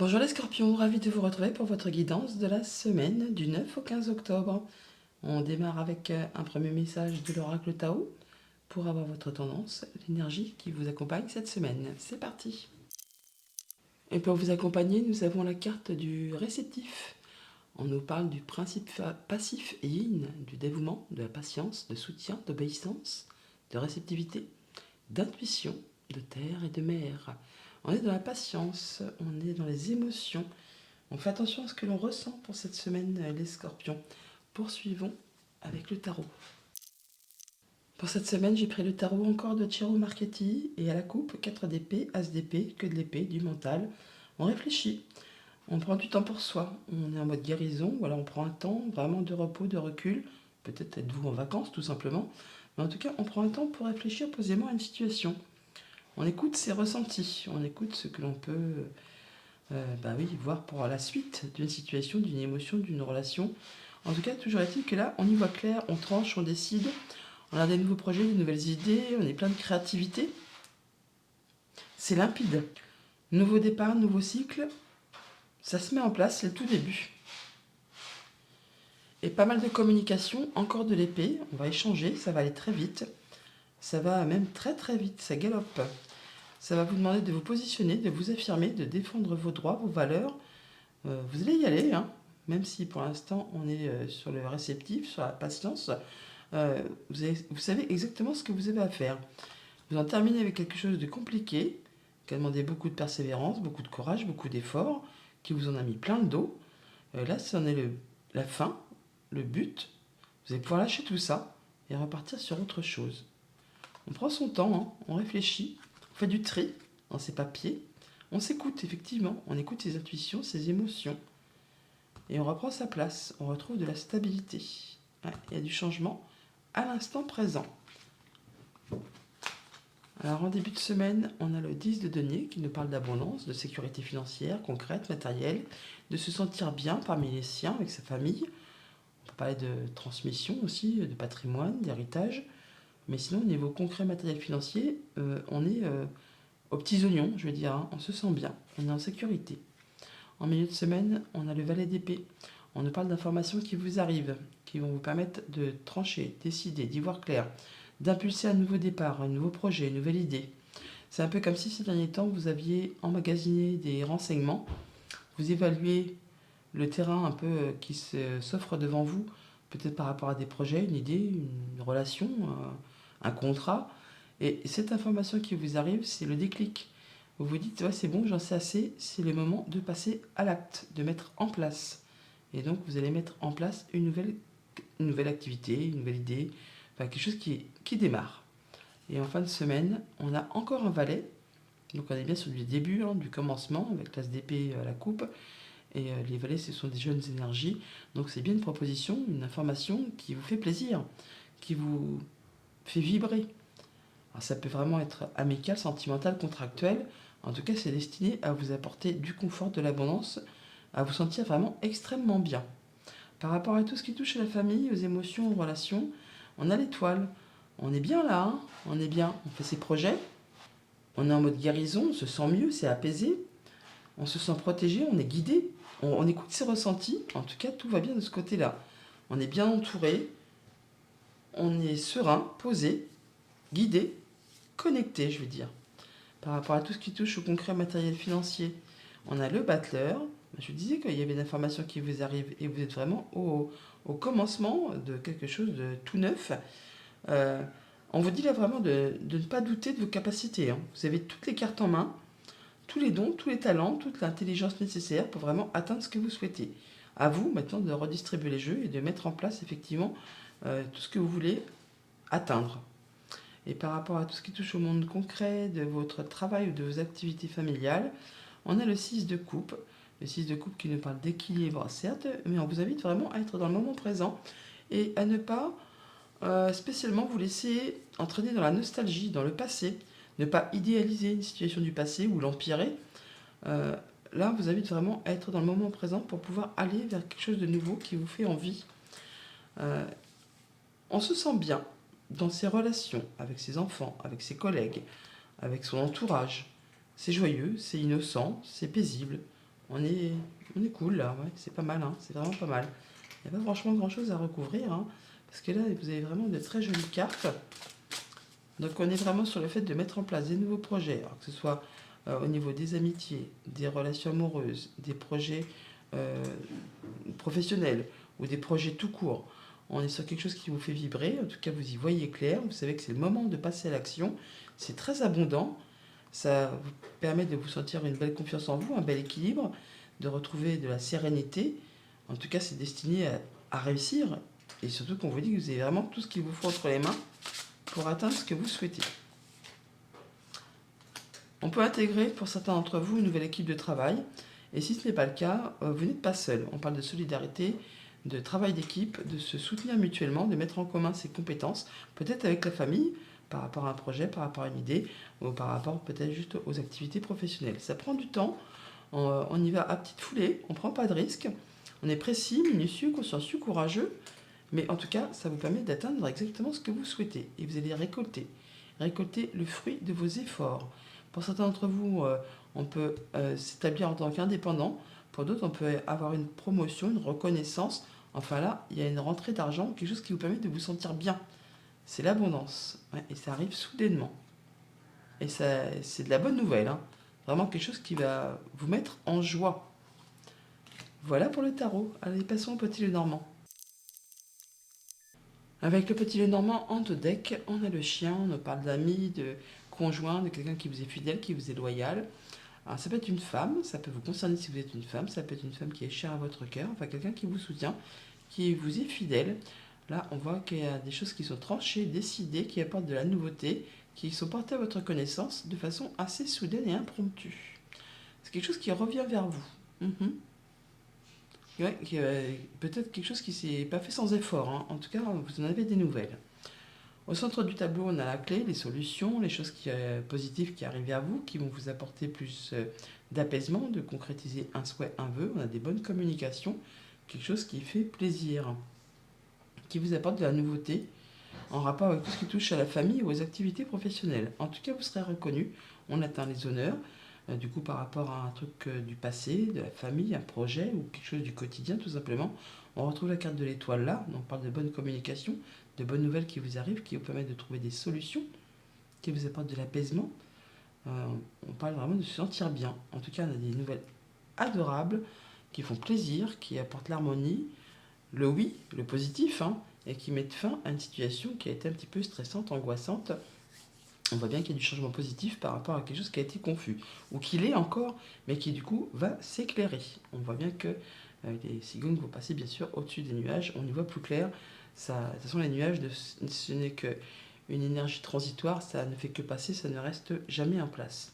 Bonjour les scorpions, ravi de vous retrouver pour votre guidance de la semaine du 9 au 15 octobre. On démarre avec un premier message de l'oracle Tao pour avoir votre tendance, l'énergie qui vous accompagne cette semaine. C'est parti. Et pour vous accompagner, nous avons la carte du réceptif. On nous parle du principe passif et yin, du dévouement, de la patience, de soutien, d'obéissance, de réceptivité, d'intuition, de terre et de mer. On est dans la patience, on est dans les émotions. On fait attention à ce que l'on ressent pour cette semaine, les scorpions. Poursuivons avec le tarot. Pour cette semaine, j'ai pris le tarot encore de Ciro Marchetti et à la coupe 4 d'épée, as d'épée, que de l'épée, du mental. On réfléchit, on prend du temps pour soi, on est en mode guérison, voilà, on prend un temps vraiment de repos, de recul. Peut-être êtes-vous en vacances tout simplement, mais en tout cas, on prend un temps pour réfléchir posément à une situation. On écoute ses ressentis, on écoute ce que l'on peut voir pour la suite d'une situation, d'une émotion, d'une relation. En tout cas, toujours est-il que là, on y voit clair, on tranche, on décide, on a des nouveaux projets, des nouvelles idées, on est plein de créativité. C'est limpide. Nouveau départ, nouveau cycle, ça se met en place, c'est le tout début. Et pas mal de communication, encore de l'épée, on va échanger, ça va aller très vite. Ça va même très très vite, ça galope. Ça va vous demander de vous positionner, de vous affirmer, de défendre vos droits, vos valeurs. Vous allez y aller, hein. Même si pour l'instant on est sur le réceptif, sur la patience. Vous savez exactement ce que vous avez à faire. Vous en terminez avec quelque chose de compliqué, qui a demandé beaucoup de persévérance, beaucoup de courage, beaucoup d'efforts, qui vous en a mis plein le dos. Là, c'en est la fin, le but. Vous allez pouvoir lâcher tout ça et repartir sur autre chose. On prend son temps, hein, on réfléchit, on fait du tri dans ses papiers, on s'écoute effectivement, on écoute ses intuitions, ses émotions, et on reprend sa place, on retrouve de la stabilité. Ouais, il y a du changement à l'instant présent. Alors en début de semaine, on a le 10 de denier qui nous parle d'abondance, de sécurité financière, concrète, matérielle, de se sentir bien parmi les siens, avec sa famille. On peut parler de transmission aussi, de patrimoine, d'héritage. Mais sinon, au niveau concret, matériel, financier, on est aux petits oignons, je veux dire, hein. On se sent bien, on est en sécurité. En milieu de semaine, on a le valet d'épée. On nous parle d'informations qui vous arrivent, qui vont vous permettre de trancher, décider, d'y voir clair, d'impulser un nouveau départ, un nouveau projet, une nouvelle idée. C'est un peu comme si ces derniers temps, vous aviez emmagasiné des renseignements, vous évaluez le terrain un peu qui s'offre devant vous, peut-être par rapport à des projets, une idée, une relation, un contrat. Et cette information qui vous arrive, c'est le déclic. Vous vous dites, ouais, c'est bon, j'en sais assez, c'est le moment de passer à l'acte, de mettre en place. Et donc, vous allez mettre en place une nouvelle activité, une nouvelle idée, enfin, quelque chose qui démarre. Et en fin de semaine, on a encore un valet. Donc, on est bien sur du début, hein, du commencement, avec l'as d'épée à la coupe. Et les valets, ce sont des jeunes énergies. Donc, c'est bien une proposition, une information qui vous fait plaisir, qui vous fait vibrer. Alors, ça peut vraiment être amical, sentimental, contractuel. En tout cas, c'est destiné à vous apporter du confort, de l'abondance, à vous sentir vraiment extrêmement bien. Par rapport à tout ce qui touche à la famille, aux émotions, aux relations, on a l'étoile. On est bien là, hein, on est bien. On fait ses projets, on est en mode guérison, on se sent mieux, c'est apaisé, on se sent protégé, on est guidé, on écoute ses ressentis. En tout cas, tout va bien de ce côté-là. On est bien entouré, on est serein, posé, guidé, connecté, je veux dire. Par rapport à tout ce qui touche au concret matériel financier, on a le battleur. Je vous disais qu'il y avait des informations qui vous arrivent et vous êtes vraiment au commencement de quelque chose de tout neuf. On vous dit là vraiment de ne pas douter de vos capacités, hein. Vous avez toutes les cartes en main, tous les dons, tous les talents, toute l'intelligence nécessaire pour vraiment atteindre ce que vous souhaitez. À vous maintenant de redistribuer les jeux et de mettre en place effectivement tout ce que vous voulez atteindre. Et par rapport à tout ce qui touche au monde concret, de votre travail ou de vos activités familiales, on a le 6 de coupe. Le 6 de coupe qui nous parle d'équilibre, certes, mais on vous invite vraiment à être dans le moment présent et à ne pas spécialement vous laisser entraîner dans la nostalgie, dans le passé. Ne pas idéaliser une situation du passé ou l'empirer. Là, on vous invite vraiment à être dans le moment présent pour pouvoir aller vers quelque chose de nouveau qui vous fait envie. On se sent bien dans ses relations avec ses enfants, avec ses collègues, avec son entourage. C'est joyeux, c'est innocent, c'est paisible. On est, on est cool là, ouais, c'est pas mal, hein, c'est vraiment pas mal. Il n'y a pas franchement grand chose à recouvrir, hein, parce que là, vous avez vraiment de très jolies cartes. Donc on est vraiment sur le fait de mettre en place des nouveaux projets, alors que ce soit au niveau des amitiés, des relations amoureuses, des projets euh, professionnels ou des projets tout court. On est sur quelque chose qui vous fait vibrer, en tout cas vous y voyez clair, vous savez que c'est le moment de passer à l'action, c'est très abondant, ça vous permet de vous sentir une belle confiance en vous, un bel équilibre, de retrouver de la sérénité. En tout cas c'est destiné à réussir et surtout qu'on vous dit que vous avez vraiment tout ce qu'il vous faut entre les mains pour atteindre ce que vous souhaitez. On peut intégrer pour certains d'entre vous une nouvelle équipe de travail. Et si ce n'est pas le cas, vous n'êtes pas seul. On parle de solidarité, de travail d'équipe, de se soutenir mutuellement, de mettre en commun ses compétences, peut-être avec la famille, par rapport à un projet, par rapport à une idée, ou par rapport peut-être juste aux activités professionnelles. Ça prend du temps, on y va à petite foulée, on ne prend pas de risques, on est précis, minutieux, consciencieux, courageux, mais en tout cas, ça vous permet d'atteindre exactement ce que vous souhaitez. Et vous allez récolter le fruit de vos efforts. Pour certains d'entre vous, on peut s'établir en tant qu'indépendant. Pour d'autres, on peut avoir une promotion, une reconnaissance. Enfin là, il y a une rentrée d'argent, quelque chose qui vous permet de vous sentir bien. C'est l'abondance. Ouais, et ça arrive soudainement. Et ça, c'est de la bonne nouvelle, hein. Vraiment quelque chose qui va vous mettre en joie. Voilà pour le tarot. Allez, passons au petit Lenormand. Avec le petit Lenormand en deux decks, on a le chien, on parle d'amis, de conjoint, de quelqu'un qui vous est fidèle, qui vous est loyal. Alors ça peut être une femme, ça peut vous concerner si vous êtes une femme, ça peut être une femme qui est chère à votre cœur, enfin quelqu'un qui vous soutient, qui vous est fidèle. Là, on voit qu'il y a des choses qui sont tranchées, décidées, qui apportent de la nouveauté, qui sont portées à votre connaissance de façon assez soudaine et impromptue. C'est quelque chose qui revient vers vous. Mhm. Ouais, peut-être quelque chose qui s'est pas fait sans effort, hein. En tout cas, vous en avez des nouvelles. Au centre du tableau, on a la clé, les solutions, les choses positives qui arrivent à vous, qui vont vous apporter plus d'apaisement, de concrétiser un souhait, un vœu. On a des bonnes communications, quelque chose qui fait plaisir, qui vous apporte de la nouveauté en rapport avec tout ce qui touche à la famille ou aux activités professionnelles. En tout cas, vous serez reconnu. On atteint les honneurs, du coup, par rapport à un truc du passé, de la famille, un projet ou quelque chose du quotidien, tout simplement. On retrouve la carte de l'étoile là, donc on parle de bonne communication, de bonnes nouvelles qui vous arrivent, qui vous permettent de trouver des solutions, qui vous apportent de l'apaisement. Euh, on parle vraiment de se sentir bien. En tout cas, on a des nouvelles adorables qui font plaisir, qui apportent l'harmonie, le oui, le positif, hein, et qui mettent fin à une situation qui a été un petit peu stressante, angoissante. On voit bien qu'il y a du changement positif par rapport à quelque chose qui a été confus, ou qui l'est encore, mais qui du coup va s'éclairer. On voit bien que les cigognes vont passer bien sûr au-dessus des nuages, on y voit plus clair. Ça, de toute façon, les nuages, ce n'est qu'une énergie transitoire, ça ne fait que passer, ça ne reste jamais en place.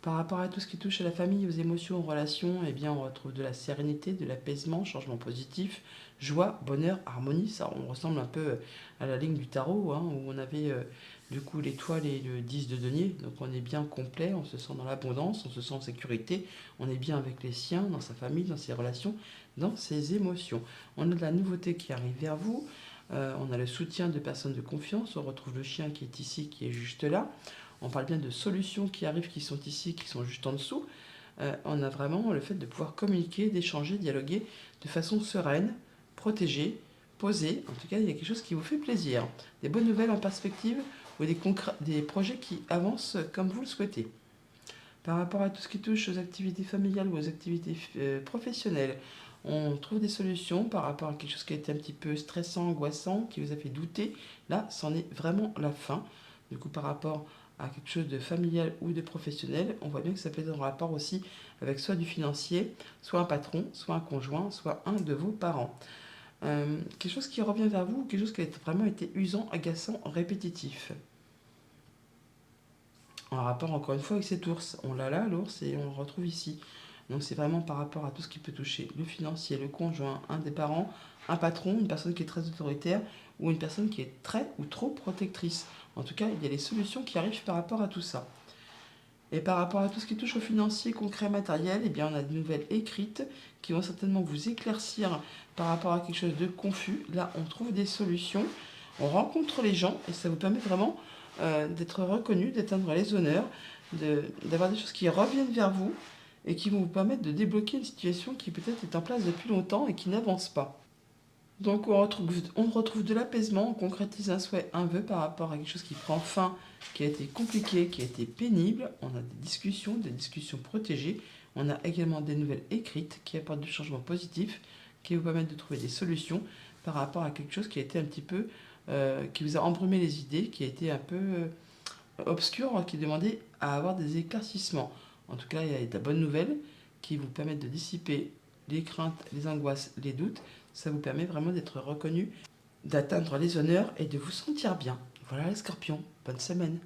Par rapport à tout ce qui touche à la famille, aux émotions, aux relations, eh bien, on retrouve de la sérénité, de l'apaisement, changement positif, joie, bonheur, harmonie. Ça, on ressemble un peu à la ligne du tarot, hein, où on avait du coup l'étoile et le 10 de denier. Donc on est bien complet, on se sent dans l'abondance, on se sent en sécurité, on est bien avec les siens, dans sa famille, dans ses relations, dans ses émotions. On a de la nouveauté qui arrive vers vous. On a le soutien de personnes de confiance. On retrouve le chien qui est ici, qui est juste là. On parle bien de solutions qui arrivent, qui sont ici, qui sont juste en dessous. On a vraiment le fait de pouvoir communiquer, d'échanger, dialoguer de façon sereine, protégée, posée. En tout cas, il y a quelque chose qui vous fait plaisir. Des bonnes nouvelles en perspective ou des projets qui avancent comme vous le souhaitez. Par rapport à tout ce qui touche aux activités familiales ou aux activités professionnelles, on trouve des solutions par rapport à quelque chose qui a été un petit peu stressant, angoissant, qui vous a fait douter. Là, c'en est vraiment la fin. Du coup, par rapport à quelque chose de familial ou de professionnel, on voit bien que ça peut être en rapport aussi avec soit du financier, soit un patron, soit un conjoint, soit un de vos parents. Quelque chose qui revient vers vous, quelque chose qui a vraiment été usant, agaçant, répétitif. En rapport encore une fois avec cet ours. On l'a là, l'ours, et on le retrouve ici. Donc c'est vraiment par rapport à tout ce qui peut toucher le financier, le conjoint, un des parents, un patron, une personne qui est très autoritaire ou une personne qui est très ou trop protectrice. En tout cas, il y a les solutions qui arrivent par rapport à tout ça. Et par rapport à tout ce qui touche au financier, concret, matériel, eh bien on a des nouvelles écrites qui vont certainement vous éclaircir par rapport à quelque chose de confus. Là, on trouve des solutions, on rencontre les gens et ça vous permet vraiment d'être reconnu, d'atteindre les honneurs, d'avoir des choses qui reviennent vers vous. et qui vont vous permettre de débloquer une situation qui peut-être est en place depuis longtemps et qui n'avance pas. Donc on retrouve de l'apaisement, on concrétise un souhait, un vœu par rapport à quelque chose qui prend fin, qui a été compliqué, qui a été pénible. On a des discussions protégées. On a également des nouvelles écrites qui apportent du changement positif, qui vous permettent de trouver des solutions par rapport à quelque chose qui a été un petit peu, qui vous a embrumé les idées, qui a été un peu obscur, qui demandait à avoir des éclaircissements. En tout cas, il y a de la bonne nouvelle qui vous permettent de dissiper les craintes, les angoisses, les doutes. Ça vous permet vraiment d'être reconnu, d'atteindre les honneurs et de vous sentir bien. Voilà les scorpions, bonne semaine.